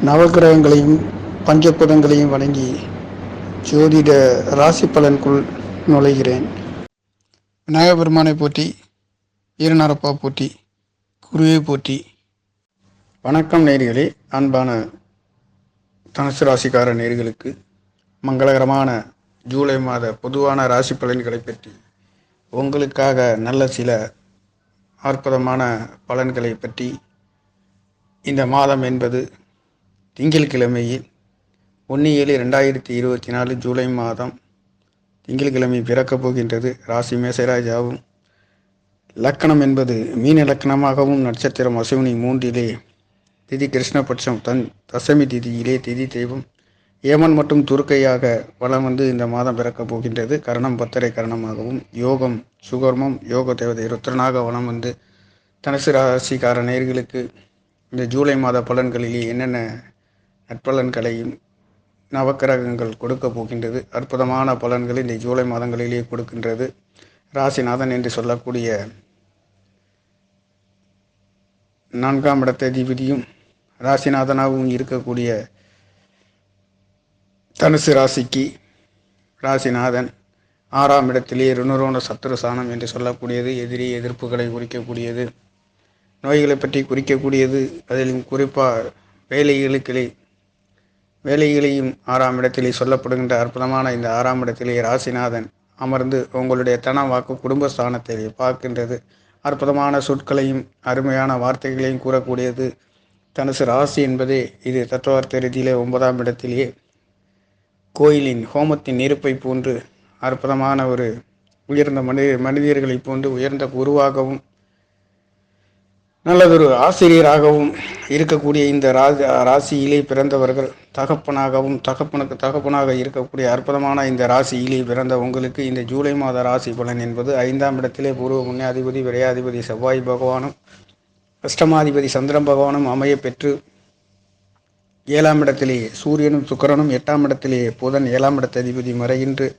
நவகிரகங்களையும் பஞ்சபூதங்களையும் வணங்கி ஜோதிட ராசி பலனுக்குள் நுழைகிறேன். விநாயகப் பெருமானை போற்றி, வீரநரப்பா போற்றி, குருவை போற்றி. வணக்கம் நேயர்களே. அன்பான தனுசு ராசிக்கார நேயர்களுக்கு மங்களகரமான ஜூலை மாத பொதுவான ராசி பலன்களை பற்றி உங்களுக்காக நல்ல சில அற்புதமான பலன்களை பற்றி இந்த மாதம் என்பது திங்கட்கிழமையில் 1/7/2024 ஜூலை மாதம் திங்கட்கிழமை பிறக்கப் போகின்றது. ராசி மேசராஜாவும், லக்கணம் என்பது மீன லக்கணமாகவும், நட்சத்திரம் அசுவினி 3 திதி கிருஷ்ணபட்சம் தசமி திதியிலே திதி தெய்வம் ஏமன் மற்றும் துர்க்கையாக வலம் வந்து இந்த மாதம் பிறக்கப் போகின்றது. கரணம் பத்தரை கரணமாகவும், யோகம் சுகர்மம், யோக தேவதை ருத்ரனாக வலம் வந்து தனுசு ராசிக்கார நேயர்களுக்கு இந்த ஜூலை மாத பலன்களிலே என்னென்ன நற்பலன்களையும் நவக்கிரகங்கள் கொடுக்க போகின்றது. அற்புதமான பலன்களை இந்த ஜூலை மாதங்களிலே கொடுக்கின்றது. ராசிநாதன் என்று சொல்லக்கூடிய 4ஆம் இடத்ததிபதியும் ராசிநாதனாகவும் இருக்கக்கூடிய தனுசு ராசிக்கு ராசிநாதன் 6ஆம் இடத்திலே ருணரோண சத்துருசானம் என்று சொல்லக்கூடியது. எதிரி எதிர்ப்புகளை குறிக்கக்கூடியது, நோய்களை பற்றி குறிக்கக்கூடியது. அதிலும் குறிப்பாக வேலைகளையும் 6ஆம் இடத்திலே சொல்லப்படுகின்ற அற்புதமான இந்த 6ஆம் இடத்திலே ராசிநாதன் அமர்ந்து உங்களுடைய தன வாக்கு குடும்பஸ்தானத்தை பார்க்கின்றது. அற்புதமான சொற்களையும் அருமையான வார்த்தைகளையும் கூறக்கூடியது. தனுசு ராசி என்பதே இது தத்துவார்த்த ரீதியிலே 9ஆம் இடத்திலே கோயிலின் ஹோமத்தின் நெருப்பை போன்று அற்புதமான ஒரு உயர்ந்த மனிதர்களை போன்று உயர்ந்த குருவாகவும் நல்லதொரு ஆசிரியராகவும் இருக்கக்கூடிய இந்த ராசியிலே பிறந்தவர்கள், தகப்பனுக்கு தகப்பனாக இருக்கக்கூடிய அற்புதமான இந்த ராசியிலே பிறந்த உங்களுக்கு இந்த ஜூலை மாத ராசி பலன் என்பது 5ஆம் இடத்திலே பூர்வ புண்ணியாதிபதி விரையாதிபதி செவ்வாய் பகவானும், அஷ்டமாதிபதி சந்திரன் பகவானும் அமைய பெற்று 7ஆம் இடத்திலே சூரியனும் சுக்கிரனும், 8ஆம் இடத்திலே புதன் 7ஆம் இடத்ததிபதி மறைகின்று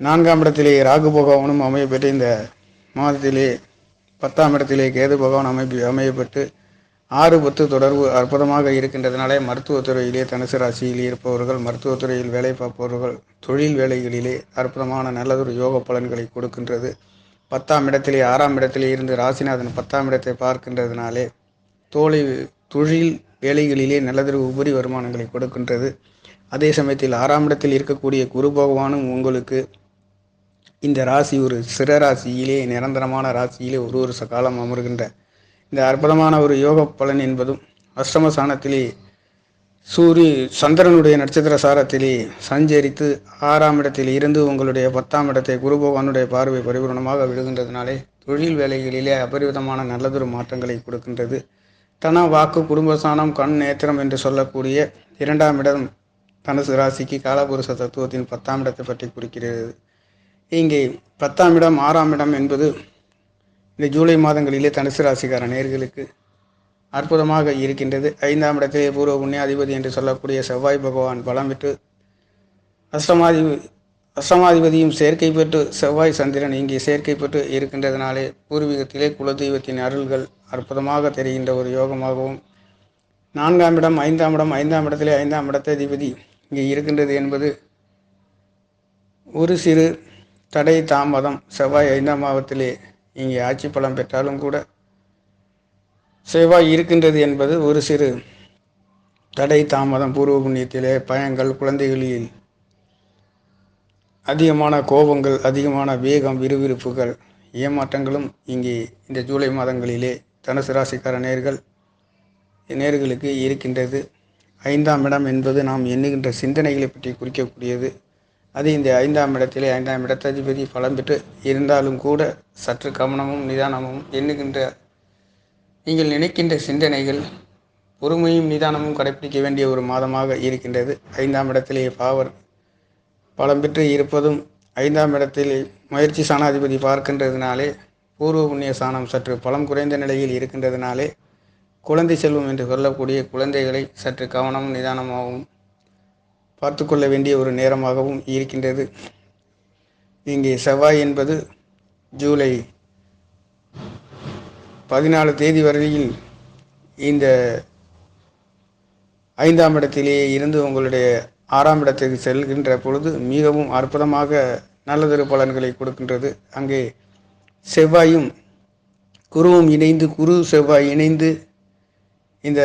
4ஆம் இடத்திலே ராகு பகவானும் அமைய பெற்று இந்த மாதத்திலே 10ஆம் இடத்திலே கேது பகவான் அமையப்பட்டு 6-10 தொடர்பு அற்புதமாக இருக்கின்றதுனாலே மருத்துவத்துறையிலே தனுசு ராசியில் இருப்பவர்கள், மருத்துவத்துறையில் வேலை பார்ப்பவர்கள், தொழில் வேலைகளிலே அற்புதமான நல்லதொரு யோக பலன்களை கொடுக்கின்றது. 10ஆம் இடத்திலே 6ஆம் இடத்திலே இருந்து ராசிநாதன் 10ஆம் இடத்தை பார்க்கின்றதுனாலே தொழில் வேலைகளிலே நல்லதொரு உபரி வருமானங்களை கொடுக்கின்றது. அதே சமயத்தில் 6ஆம் இடத்தில் இருக்கக்கூடிய குரு பகவானும் உங்களுக்கு இந்த ராசி ஒரு சிற ராசியிலே நிரந்தரமான ராசியிலே ஒரு வருஷ காலம் அமர்கின்ற இந்த அற்புதமான ஒரு யோக பலன் என்பதும் அஷ்டமஸ்தானத்திலே சந்திரனுடைய நட்சத்திர சாரத்திலே சஞ்சரித்து 6ஆம் இடத்தில் இருந்து உங்களுடைய 10ஆம் இடத்தை குரு பகவானுடைய பார்வை பரிபூர்ணமாக விழுகின்றதுனாலே தொழில் வேலைகளிலே அபரிவிதமான நல்லதொரு மாற்றங்களை கொடுக்கின்றது. தன வாக்கு குடும்பஸ்தானம் கண் நேத்திரம் என்று சொல்லக்கூடிய 2ஆம் இடம் தனுசு ராசிக்கு காலபுருஷ தத்துவத்தின் 10ஆம் இடத்தை பற்றி குறிக்கிறது. இங்கே 10ஆம் இடம் 6ஆம் இடம் என்பது இந்த ஜூலை மாதங்களிலே தனுசு ராசிக்கார நேயர்களுக்கு அற்புதமாக இருக்கின்றது. 5ஆம் இடத்திலே பூர்வ புண்ணியாதிபதி என்று சொல்லக்கூடிய செவ்வாய் பகவான் பலம் பெற்று அஷ்டமாதிபதியும் சேர்க்கை பெற்று செவ்வாய் சந்திரன் இங்கே சேர்க்கை பெற்று இருக்கின்றதுனாலே பூர்வீகத்திலே குலதெய்வத்தின் அருள்கள் அற்புதமாக தெரிகின்ற ஒரு யோகமாகவும், 4ஆம் இடம் 5ஆம் இடம் 5ஆம் இடத்திலே 5ஆம் இடத்ததிபதி இங்கே இருக்கின்றது என்பது ஒரு சிறு தடை தாமதம். செவ்வாய் 5ஆம் பாவத்திலே இங்கே ஆட்சி பலம் பெற்றாலும் கூட செவ்வாய் இருக்கின்றது என்பது ஒரு சிறு தடை தாமதம். பூர்வ புண்ணியத்திலே பயங்கள், குழந்தைகளில் அதிகமான கோபங்கள், அதிகமான வேகம், விறுவிறுப்புகள், ஏமாற்றங்களும் இங்கே இந்த ஜூலை மாதங்களிலே தனுசு ராசிக்கார நேர்களுக்கு இருக்கின்றது. 5ஆம் இடம் என்பது நாம் எண்ணுகின்ற சிந்தனைகளை பற்றி குறிக்கக்கூடியது. அது இந்த 5ஆம் இடத்திலே 5ஆம் இடத்ததிபதி பலம் பெற்று இருந்தாலும் கூட சற்று கவனமும் நிதானமும் நீங்கள் நினைக்கின்ற சிந்தனைகள் பொறுமையும் நிதானமும் கடைபிடிக்க வேண்டிய ஒரு மாதமாக இருக்கின்றது. 5ஆம் இடத்திலே பாவர் பலம் பெற்று இருப்பதும் 5ஆம் இடத்திலே முயற்சி சாணாதிபதி பார்க்கின்றதுனாலே பூர்வ புண்ணிய சாணம் சற்று பலம் குறைந்த நிலையில் இருக்கின்றதுனாலே குழந்தை செல்வம் என்று சொல்லக்கூடிய குழந்தைகளை சற்று கவனமும் நிதானமாகவும் பார்த்து கொள்ள வேண்டிய ஒரு நேரமாகவும் இருக்கின்றது. இங்கே செவ்வாய் என்பது ஜூலை 14 தேதி வரையில் இந்த 5ஆம் இடத்திலேயே இருந்து உங்களுடைய 6ஆம் இடத்திற்கு செல்கின்ற பொழுது மிகவும் அற்புதமாக நல்லதொரு பலன்களை கொடுக்கின்றது. அங்கே செவ்வாயும் குருவும் இணைந்து, குரு செவ்வாய் இணைந்து, இந்த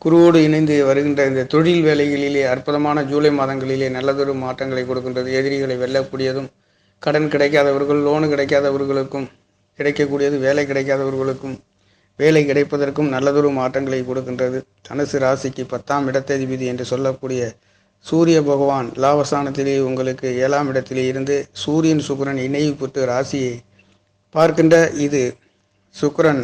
குருவோடு இணைந்து வருகின்ற இந்த தொழில் வேலைகளிலே அற்புதமான ஜூலை மாதங்களிலே நல்லதொரு மாற்றங்களை கொடுக்கின்றது. எதிரிகளை வெல்லக்கூடியதும், கடன் கிடைக்காதவர்கள், லோனு கிடைக்காதவர்களுக்கும் கிடைக்கக்கூடியது, வேலை கிடைக்காதவர்களுக்கும் வேலை கிடைப்பதற்கும் நல்லதொரு மாற்றங்களை கொடுக்கின்றது. தனுசு ராசிக்கு 10ஆம் இடத்ததிபதி என்று சொல்லக்கூடிய சூரிய பகவான் லாபஸ்தானத்திலே உங்களுக்கு 7ஆம் இடத்திலே இருந்து சூரியன் சுக்கிரன் இணைவு பெற்று ராசியை பார்க்கின்ற இது சுக்கிரன்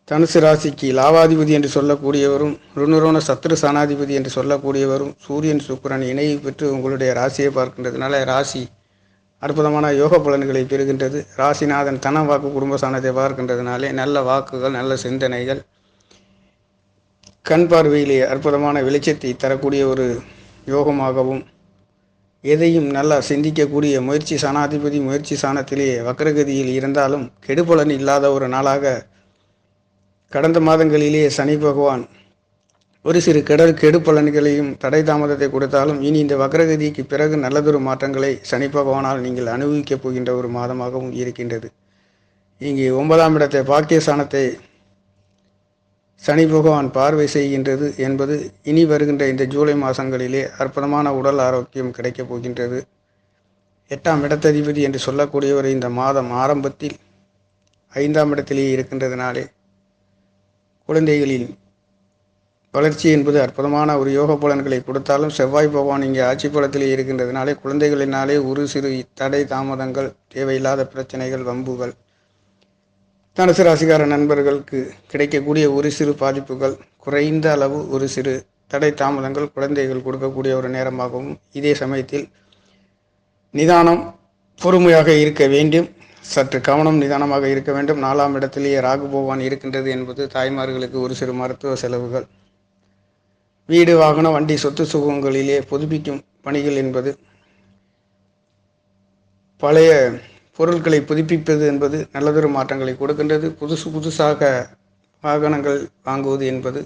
தனுசு ராசிக்கு லாபாதிபதி என்று சொல்லக்கூடியவரும், ருணரோண சத்ரு சானாதிபதி என்று சொல்லக்கூடியவரும், சூரியன் சுக்கிரன் இணைவு பெற்று உங்களுடைய ராசியை பார்க்கின்றதுனால ராசி அற்புதமான யோக பலன்களை பெறுகின்றது. ராசிநாதன் தன வாக்கு குடும்பஸ்தானத்தை பார்க்கின்றதுனாலே நல்ல வாக்குகள், நல்ல சிந்தனைகள், கண் பார்வையிலே அற்புதமான வெளிச்சத்தை தரக்கூடிய ஒரு யோகமாகவும், எதையும் நல்லா சிந்திக்கக்கூடிய முயற்சி சாணாதிபதி முயற்சி சாணத்திலே வக்ரகதியில் இருந்தாலும் கெடுபலன் இல்லாத ஒரு நாளாக கடந்த மாதங்களிலே சனி பகவான் ஒரு சிறு கெடு பலன்களையும் தடை தாமதத்தை கொடுத்தாலும் இனி இந்த வக்ரகதிக்கு பிறகு நல்லதொரு மாற்றங்களை சனி பகவானால் நீங்கள் அனுபவிக்கப் போகின்ற ஒரு மாதமாகவும் இருக்கின்றது. இங்கே 9ஆம் இடத்தை பாக்கியஸ்தானத்தை சனி பகவான் பார்வை செய்கின்றது என்பது இனி வருகின்ற இந்த ஜூலை மாதங்களிலே அற்புதமான உடல் ஆரோக்கியம் கிடைக்கப் போகின்றது. 8ஆம் இடத்ததிபதி என்று சொல்லக்கூடியவர் இந்த மாதம் ஆரம்பத்தில் 5ஆம் இடத்திலேயே இருக்கின்றதுனாலே குழந்தைகளின் வளர்ச்சி என்பது அற்புதமான ஒரு யோக பலன்களை கொடுத்தாலும் செவ்வாய் பகவான் இங்கே ஆட்சி பலத்திலே இருக்கின்றதுனாலே குழந்தைகளினாலே ஒரு சிறு தடை தாமதங்கள், தேவையில்லாத பிரச்சனைகள், வம்புகள், தனுசு ராசிக்கார நண்பர்களுக்கு கிடைக்கக்கூடிய ஒரு சிறு பாதிப்புகள், குறைந்த அளவு ஒரு சிறு தடை தாமதங்கள் குழந்தைகள் கொடுக்கக்கூடிய ஒரு நேரமாகவும், இதே சமயத்தில் நிதானம் பொறுமையாக இருக்க வேண்டும். சற்று கவனம் நிதானமாக இருக்க வேண்டும். 4ஆம் இடத்திலேயே ராகு பகவான் இருக்கின்றது என்பது தாய்மார்களுக்கு ஒரு சிறு மருத்துவ செலவுகள், வீடு வாகனம் வண்டி சொத்து சுகங்களிலே புதுப்பிக்கும் பணிகள் என்பது, பழைய பொருட்களை புதுப்பிப்பது என்பது நல்லதொரு மாற்றங்களை கொடுக்கின்றது. புதுசாக வாகனங்கள் வாங்குவது என்பது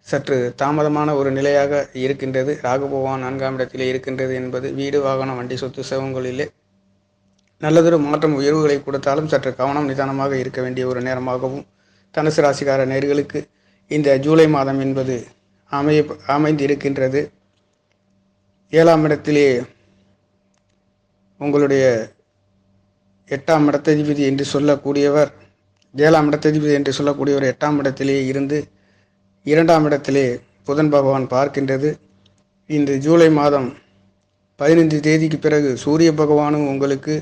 சற்று தாமதமான ஒரு நிலையாக இருக்கின்றது. ராகு பகவான் 4ஆம் இடத்திலே இருக்கின்றது என்பது வீடு வாகனம் வண்டி சொத்து சுகங்களிலே நல்லதொரு மாற்றம் உயர்வுகளை கொடுத்தாலும் சற்று கவனம் நிதானமாக இருக்க வேண்டிய ஒரு நேரமாகவும் தனுசு ராசிக்கார நேர்களுக்கு இந்த ஜூலை மாதம் என்பது அமைந்திருக்கின்றது. 7ஆம் இடத்திலே உங்களுடைய 8ஆம் இடத்ததிபதி என்று சொல்லக்கூடியவர் 7ஆம் இடத்ததிபதி என்று சொல்லக்கூடியவர் 8ஆம் இடத்திலே இருந்து 2ஆம் இடத்திலே புதன் பகவான் பார்க்கின்றது. இந்த ஜூலை மாதம் 15 தேதிக்கு பிறகு சூரிய பகவானும் உங்களுக்கு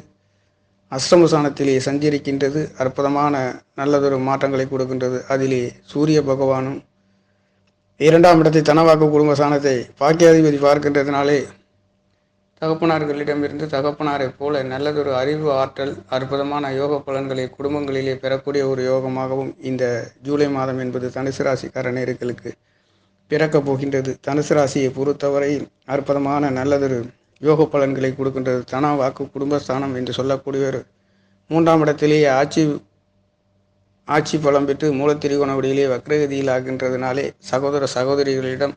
அஷ்டமஸ்தானத்திலே சஞ்சரிக்கின்றது. அற்புதமான நல்லதொரு மாற்றங்களை கொடுக்கின்றது. அதிலே சூரிய பகவானும் 2ஆம் இடத்தை தனவாக்கு குடும்ப ஸ்தானத்தை பாக்கியாதிபதி பார்க்கின்றதுனாலே தகப்பனார்களிடமிருந்து தகப்பனாரை போல நல்லதொரு அறிவு ஆற்றல், அற்புதமான யோக பலன்களை குடும்பங்களிலே பெறக்கூடிய ஒரு யோகமாகவும் இந்த ஜூலை மாதம் என்பது தனுசு ராசிக்கார நேயர்களுக்கு பிறக்கப் போகின்றது. தனுசு ராசியை பொறுத்தவரை அற்புதமான நல்லதொரு யோக பலன்களை கொடுக்கின்றது. தன வாக்கு குடும்பஸ்தானம் என்று சொல்லக்கூடியவர் 3ஆம் இடத்திலேயே ஆட்சி பலம் பெற்று மூலத்திரிகோண வடியிலே வக்ரகதியில் ஆகின்றதுனாலே சகோதர சகோதரிகளிடம்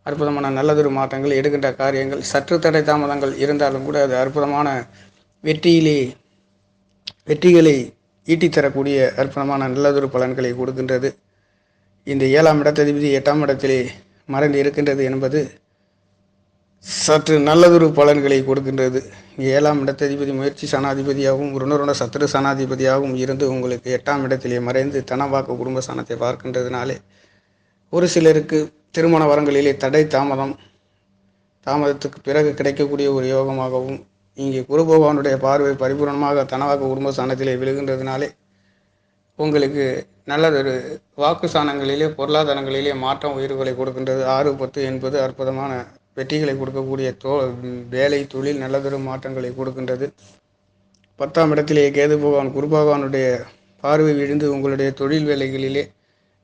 அற்புதமான நல்லதொரு மாற்றங்கள், எடுக்கின்ற காரியங்கள் சற்று தடை தாமதங்கள் இருந்தாலும் கூட அது அற்புதமான வெற்றிகளை ஈட்டித்தரக்கூடிய அற்புதமான நல்லதொரு பலன்களை கொடுக்கின்றது. இந்த 7ஆம் இடத்ததிபதி 8ஆம் இடத்திலே மறைந்து இருக்கின்றது என்பது சற்று நல்லதொரு பலன்களை கொடுக்கின்றது. 7ஆம் இடத்ததிபதி முயற்சி சனாதிபதியாகவும் ருணருண சத்ரு சனாதிபதியாகவும் இருந்து உங்களுக்கு 8ஆம் இடத்திலே மறைந்து தனவாக்கு குடும்ப ஸ்தானத்தை பார்க்கின்றதுனாலே ஒரு சிலருக்கு திருமண வரங்களிலே தடை தாமதத்துக்கு பிறகு கிடைக்கக்கூடிய ஒரு யோகமாகவும், இங்கே குரு பகவானுடைய பார்வை பரிபூர்ணமாக தனவாக்கு குடும்ப ஸ்தானத்திலே விழுகின்றதுனாலே உங்களுக்கு நல்லதொரு வாக்கு ஸ்தானங்களிலே பொருளாதாரங்களிலே மாற்றம் உயர்வுகளை கொடுக்கின்றது. 6-10 என்பது அற்புதமான வெற்றிகளை கொடுக்கக்கூடிய வேலை தொழில் நல்லதொரு மாற்றங்களை கொடுக்கின்றது. 10ஆம் இடத்திலே கேது பகவான் குரு பகவானுடைய பார்வை விழுந்து உங்களுடைய தொழில் வேலைகளிலே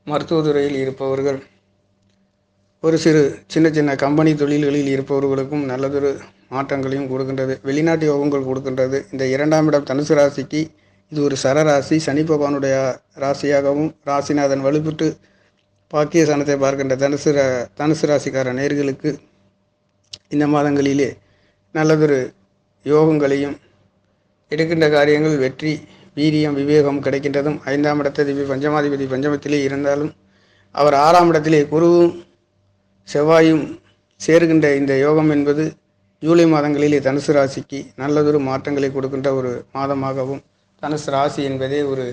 மருத்துவத்துறையில் இருப்பவர்கள், ஒரு சிறு சின்ன கம்பெனி தொழில்களில் இருப்பவர்களுக்கும் நல்லதொரு மாற்றங்களையும் கொடுக்கின்றது. வெளிநாட்டு யோகங்கள் கொடுக்கின்றது. இந்த 2ஆம் இடம் தனுசு ராசிக்கு இது ஒரு சரராசி, சனி பகவானுடைய ராசியாகவும் ராசிநாதன் வலுப்பெற்று பாக்கியஸ்தானத்தை பார்க்கின்ற தனுசு ராசிக்கார நேர்களுக்கு இந்த மாதங்களிலே நல்லதொரு யோகங்களையும் எடுக்கின்ற காரியங்கள் வெற்றி வீரியம் விவேகம் கிடைக்கின்றதும் 5ஆம் இடத்தை பஞ்சமாதிபதி பஞ்சமத்திலே இருந்தாலும் அவர் 6ஆம் இடத்திலே குருவும் செவ்வாயும் சேர்கின்ற இந்த யோகம் என்பது ஜூலை மாதங்களிலே தனுசு ராசிக்கு நல்லதொரு மாற்றங்களை கொடுக்கின்ற ஒரு மாதமாகவும், தனுசு ராசி என்பதே ஒரு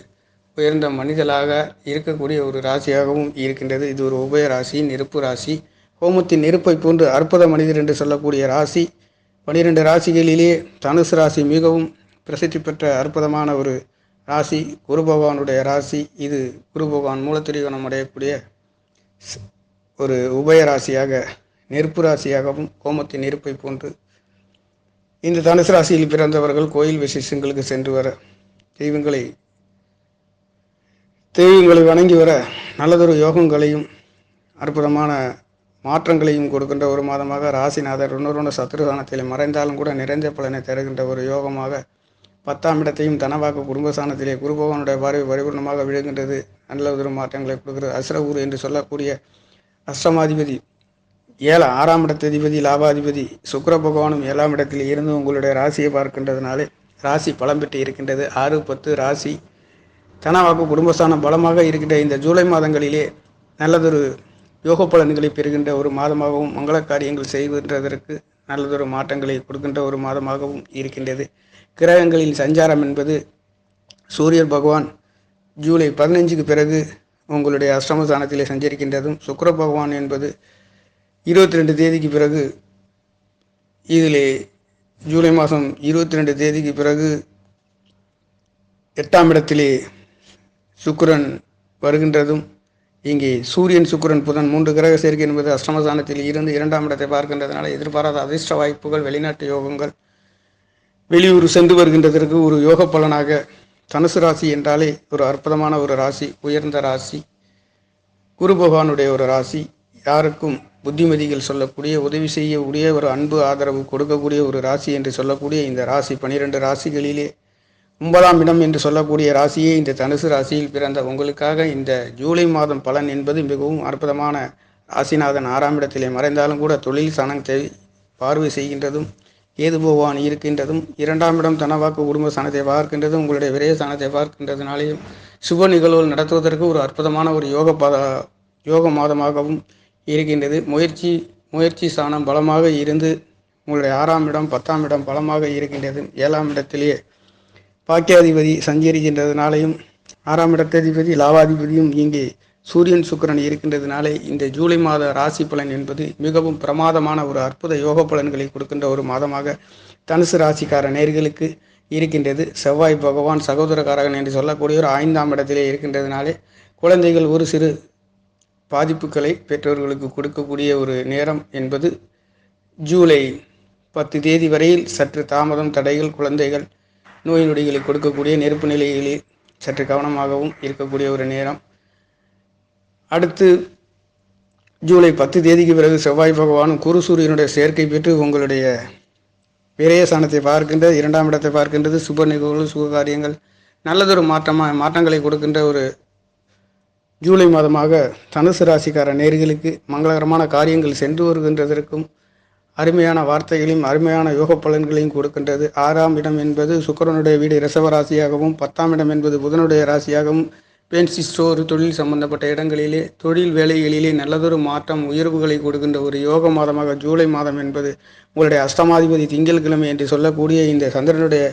உயர்ந்த மனிதனாக இருக்கக்கூடிய ஒரு ராசியாகவும் இருக்கின்றது. இது ஒரு உபய ராசி, நெருப்பு ராசி, ஹோமத்தின் நெருப்பை போன்று அற்புத மனிதர் என்று சொல்லக்கூடிய ராசி. 12 ராசிகளிலே தனுசு ராசி மிகவும் பிரசித்தி பெற்ற அற்புதமான ஒரு ராசி, குரு பகவானுடைய ராசி. இது குரு பகவான் மூலத்திரிகோணம் அடையக்கூடிய ஒரு உபய ராசியாக, நெருப்பு ராசியாகவும், கோமத்தின் நெருப்பை போன்று இந்த தனுசு ராசியில் பிறந்தவர்கள் கோயில் விசேஷங்களுக்கு சென்று வர, தெய்வங்களை வணங்கி வர நல்லதொரு யோகங்களையும் அற்புதமான மாற்றங்களையும் கொடுக்கின்ற ஒரு மாதமாக, ராசிநாதர் இன்னொரு சத்ருஸ்தானத்தில் மறைந்தாலும் கூட நிறைந்த பலனை தருகின்ற ஒரு யோகமாக, 10ஆம் இடத்தையும் தனவாக்கு குடும்பஸ்தானத்திலே குரு பகவானுடைய பார்வை பரிபூர்ணமாக விழுகின்றது. நல்லதொரு மாற்றங்களை கொடுக்கிறது. அசுரகுரு என்று சொல்லக்கூடிய அஷ்டமாதிபதி 6ஆம் இடத்ததிபதி லாபாதிபதி சுக்கிர பகவானும் 7ஆம் இடத்தில் இருந்து உங்களுடைய ராசியை பார்க்கின்றதுனாலே ராசி பலம் பெற்று இருக்கின்றது. 6, 10 ராசி தனவாக்கு குடும்பஸ்தானம் பலமாக இருக்கின்ற இந்த ஜூலை மாதங்களிலே நல்லதொரு யோக பலன்களை பெறுகின்ற ஒரு மாதமாகவும், மங்கள காரியங்கள் செய்கின்றதற்கு நல்லதொரு மாற்றங்களை கொடுக்கின்ற ஒரு மாதமாகவும் இருக்கின்றது. கிரகங்களின் சஞ்சாரம் என்பது சூரியர் பகவான் ஜூலை 15க்கு பிறகு உங்களுடைய அஷ்டமஸ்தானத்திலே சஞ்சரிக்கின்றதும், சுக்கிர பகவான் என்பது 22 தேதிக்கு பிறகு, இதிலே ஜூலை மாதம் 22 தேதிக்கு பிறகு 8ஆம் இடத்திலே சுக்கிரன் வருகின்றதும், இங்கே சூரியன் சுக்கிரன் புதன் 3 கிரக சேர்க்கை என்பது அஷ்டமஸ்தானத்தில் இருந்து 2ஆம் இடத்தை பார்க்கின்றதுனால எதிர்பாராத அதிர்ஷ்ட வாய்ப்புகள், வெளிநாட்டு யோகங்கள், வெளியூர் சென்று வருகின்றதற்கு ஒரு யோக பலனாக. தனுசு ராசி என்றாலே ஒரு அற்புதமான ஒரு ராசி, உயர்ந்த ராசி, குரு பகவானுடைய ஒரு ராசி, யாருக்கும் புத்திமதிகள் சொல்லக்கூடிய, உதவி செய்யக்கூடிய, ஒரு அன்பு ஆதரவு கொடுக்கக்கூடிய ஒரு ராசி என்று சொல்லக்கூடிய இந்த ராசி 12 ராசிகளிலே 9ஆம் இடம் என்று சொல்லக்கூடிய ராசியே இந்த தனுசு ராசியில் பிறந்த உங்களுக்காக இந்த ஜூலை மாதம் பலன் என்பது மிகவும் அற்புதமான. ராசிநாதன் 6ஆம் இடத்திலே மறைந்தாலும் கூட தொழில் ஸ்தானத்தை பார்வை செய்கின்றதும், கேது பகவான் இருக்கின்றதும், 2ஆம் இடம் தனவாக்கு குடும்ப ஸ்தானத்தை பார்க்கின்றதும், உங்களுடைய விரய ஸ்தானத்தை பார்க்கின்றதுனாலேயும் சுப நிகழ்வுகள் நடத்துவதற்கு ஒரு அற்புதமான ஒரு யோக மாதமாகவும் இருக்கின்றது. முயற்சி ஸ்தானம் பலமாக இருந்து உங்களுடைய 6ஆம் இடம் 10ஆம் இடம் பலமாக இருக்கின்றது. 7ஆம் இடத்திலே பாக்கியாதிபதி சஞ்சரிக்கின்றதுனாலையும் 6ஆம் இடத்ததிபதி லாபாதிபதியும் இங்கே சூரியன் சுக்கிரன் இருக்கின்றதுனாலே இந்த ஜூலை மாத ராசி பலன் என்பது மிகவும் பிரமாதமான ஒரு அற்புத யோக பலன்களை கொடுக்கின்ற ஒரு மாதமாக தனுசு ராசிக்கார நேர்களுக்கு இருக்கின்றது. செவ்வாய் பகவான் சகோதரகாரகன் என்று சொல்லக்கூடிய ஒரு 5ஆம் இடத்திலே இருக்கின்றதுனாலே குழந்தைகள் ஒரு சிறு பாதிப்புகளை பெற்றோர்களுக்கு கொடுக்கக்கூடிய ஒரு நேரம் என்பது ஜூலை 10 தேதி வரையில் சற்று தாமதம், தடைகள், குழந்தைகள் நோய் நொடிகளை கொடுக்கக்கூடிய, நெருப்பு நிலைகளில் சற்று கவனமாகவும் இருக்கக்கூடிய ஒரு நேரம். அடுத்து ஜூலை 10 தேதிக்கு பிறகு செவ்வாய் பகவானும் குரு சூரியனுடைய சேர்க்கை பெற்று உங்களுடைய விரயஸ்தானத்தை பார்க்கின்ற, 2ஆம் இடத்தை பார்க்கின்றது. சுப நிகழ்வுகள், சுப காரியங்கள், நல்லதொரு மாற்றங்களை கொடுக்கின்ற ஒரு ஜூலை மாதமாக தனுசு ராசிக்கார நேர்களுக்கு மங்களகரமான காரியங்கள் சென்று வருகின்றதற்கும் அருமையான வார்த்தைகளையும் அருமையான யோக பலன்களையும் கொடுக்கின்றது. 6ஆம் இடம் என்பது சுக்கிரனுடைய வீடு ரிஷப ராசியாகவும், 10ஆம் இடம் என்பது புதனுடைய ராசியாகவும், பென்சி ஸ்டோர், தொழில் சம்பந்தப்பட்ட இடங்களிலே, தொழில் வேலைகளிலே நல்லதொரு மாற்றம், உயர்வுகளை கொடுக்கின்ற ஒரு யோக மாதமாக ஜூலை மாதம் என்பது உங்களுடைய அஷ்டமாதிபதி திங்கட்கிழமை என்று சொல்லக்கூடிய இந்த சந்திரனுடைய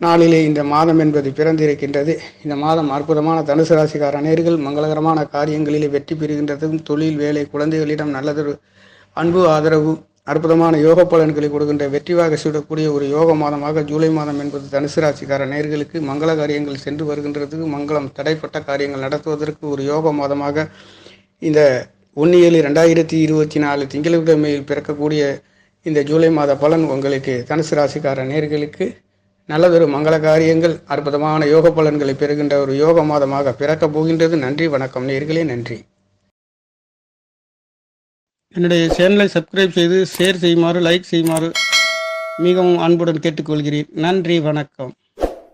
நாளிலே இந்த மாதம் என்பது பிறந்திருக்கின்றது. இந்த மாதம் அற்புதமான தனுசு ராசிக்கார நேர்கள் மங்களகரமான காரியங்களிலே வெற்றி பெறுகின்றதும், தொழில் வேலை, குழந்தைகளிடம் நல்லதொரு அன்பு ஆதரவு, அற்புதமான யோக பலன்களை கொடுக்கின்ற, வெற்றிவாக சூடக்கூடிய ஒரு யோக மாதமாக ஜூலை மாதம் என்பது தனுசு ராசிக்கார நேர்களுக்கு மங்கள காரியங்கள் சென்று வருகின்றதுக்கு, மங்களம் தடைப்பட்ட காரியங்கள் நடத்துவதற்கு ஒரு யோக மாதமாக இந்த 1/7/2024 திங்கட்கிழமையில் பிறக்கக்கூடிய இந்த ஜூலை மாத பலன் உங்களுக்கு தனுசு ராசிக்கார நேர்களுக்கு நல்லதொரு மங்கள காரியங்கள், அற்புதமான யோக பலன்களை பெறுகின்ற ஒரு யோக மாதமாக பிறக்கப் போகின்றது. நன்றி, வணக்கம் நேயர்களே, நன்றி. என்னுடைய சேனலை சப்ஸ்கிரைப் செய்து ஷேர் செய்யுமாறு, லைக் செய்யுமாறு மிகவும் அன்புடன் கேட்டுக்கொள்கிறேன். நன்றி, வணக்கம்.